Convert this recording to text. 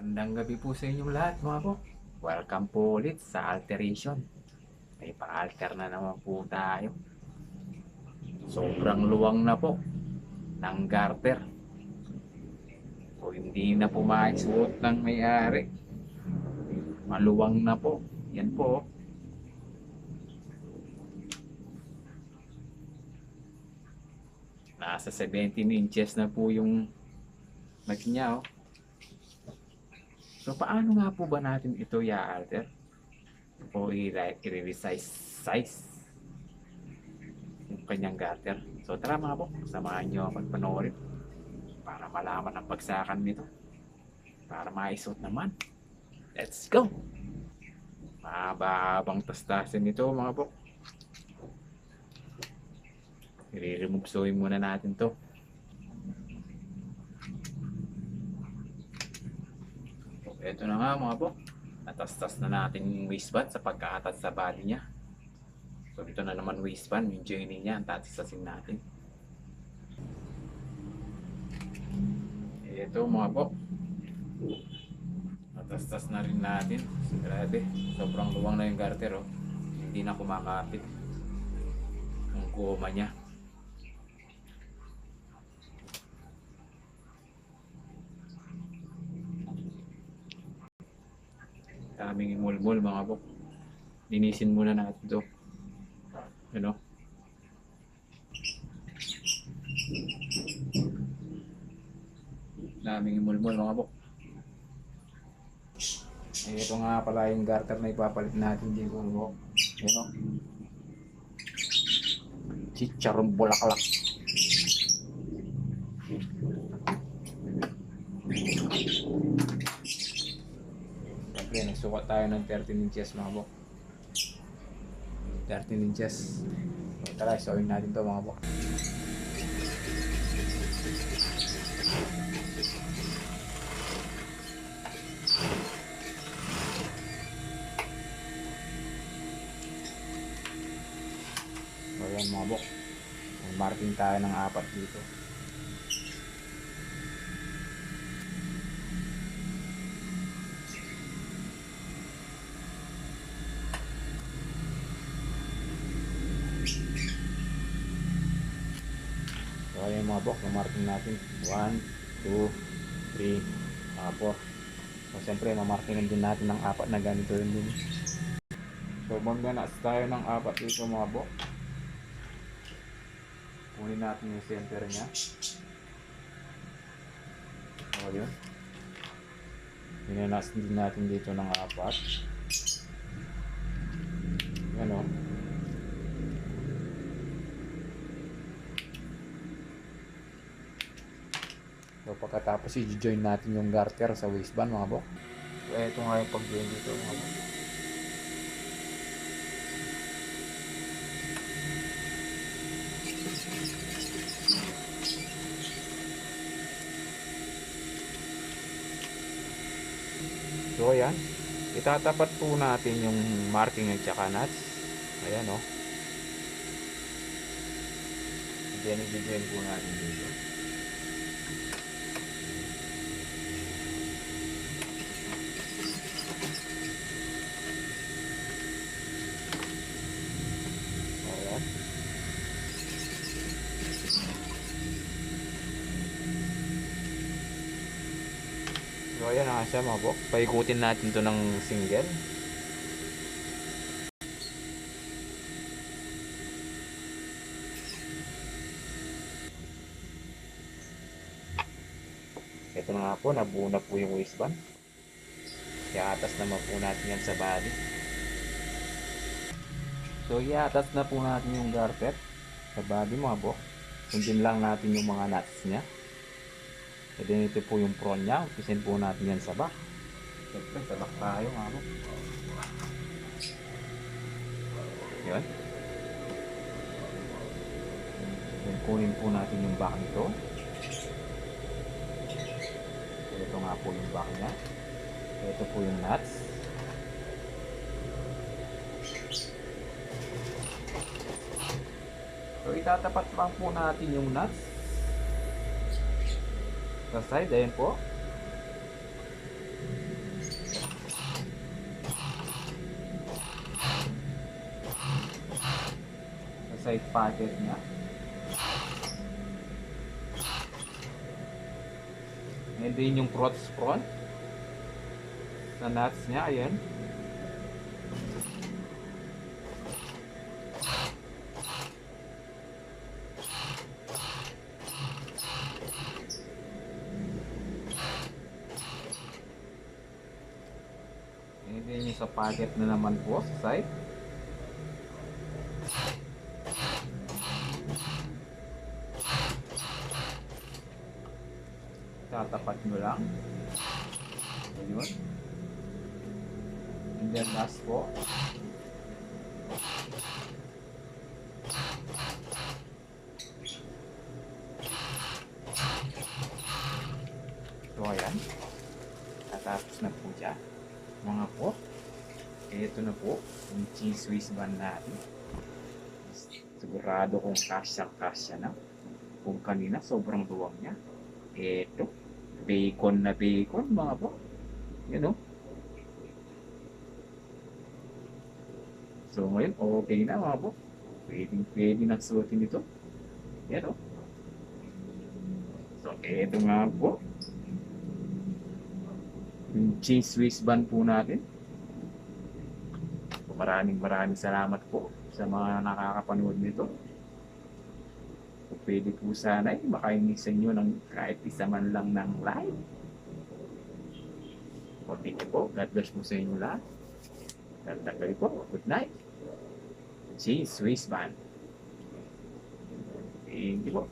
Magandang gabi po sa inyong lahat mga po. Welcome po ulit sa Alteration. May pa-alter na naman po tayo. Sobrang luwang na po ng garter. O hindi na po maisuot ng may-ari. Maluwang na po. Yan po. Nasa 17 inches na po yung mag niya. Oh. So paano nga po ba natin ito i-alter? O i-resize size yung kanyang garter. So tara mga po, samahan nyo ako magpanoorin para malaman ang pagsakan nito. Para maisuot naman. Let's go! Mahaba-habang tastasin nito mga po. I-remove sewing muna natin to. So, ito na nga mga po. Natastas na natin yung waistband sa pagkaatas sa body niya. So ito na naman waistband, yung joining niya, ang tatasasin natin. Ito mga po. Natastas na rin natin. Grabe, sobrang luwang na yung garter oh. Hindi na kumakapit yung goma niya. Daming imulmul mga po. Linisin muna natin ito. Ano? Daming imulmul mga po. Ito nga pala yung garter na ipapalit natin dito mga po. Ano? Chicharong bulaklak. Siyempre, nagsukat tayo ng 13 inches mga po. 13 inches. So, tara, sewing natin to mga po. So, yan mga po. Marking tayo ng 4 dito. So ayan mga bok, yung marking natin 1, 2, 3, 4. So siyempre mamarkingan din natin ng 4 na ganito rin din. So magnanas tayo ng 4 dito mga bok. Kunin natin yung center nya. So yun. Minanas din natin dito ng 4. Yan o. So pagkatapos i-join natin yung garter sa waistband mga bok. So ito nga yung pag-join dito mga bok. So ayan, itatapat po natin yung marking at saka nuts. Ayan o. Then i-join po natin dito. So ayan na siya mga bok. Paikutin natin to ng single. Ito na nga po, nabuo na po yung waistband. Iatas naman po natin yan sa body. So iatas na po natin yung garter sa body mga bok. Sundin lang natin yung mga nuts nya. E then ito po yung front nya. Umpisin po natin yan sa back. Siyempre sa back tayo mga bok. Yun. Then kunin po natin yung back nito. Ito nga po yung back nya. Ito po yung nuts. So itatapat lang po natin yung nuts sa side, ayan po. side pocket niya. And then yung front na nuts niya, ayan. And then yung sa pocket na naman po sa side. Tatapat nyo lang. Ayun. And then last po. So ayan. Tatapos na po siya. Mga po. Ito na po. Yung cheese whiz bun natin. Sigurado kung kasya na. Kung kanina sobrang duwang niya. Ito. Bacon na bacon mga po. Yan o. So ngayon, okay na mga po. Pwede na suotin ito. Yan o. So ito nga po. Yung cheese whiz bun po natin. Maraming salamat po sa mga nakakapanood nito. Kung pwede po sana makaingin sa inyo ng kahit isa man lang ng like. O thank you po. God bless po sa inyo lahat. Ganda po. Good night. Cheese whiz bun. Thank you po.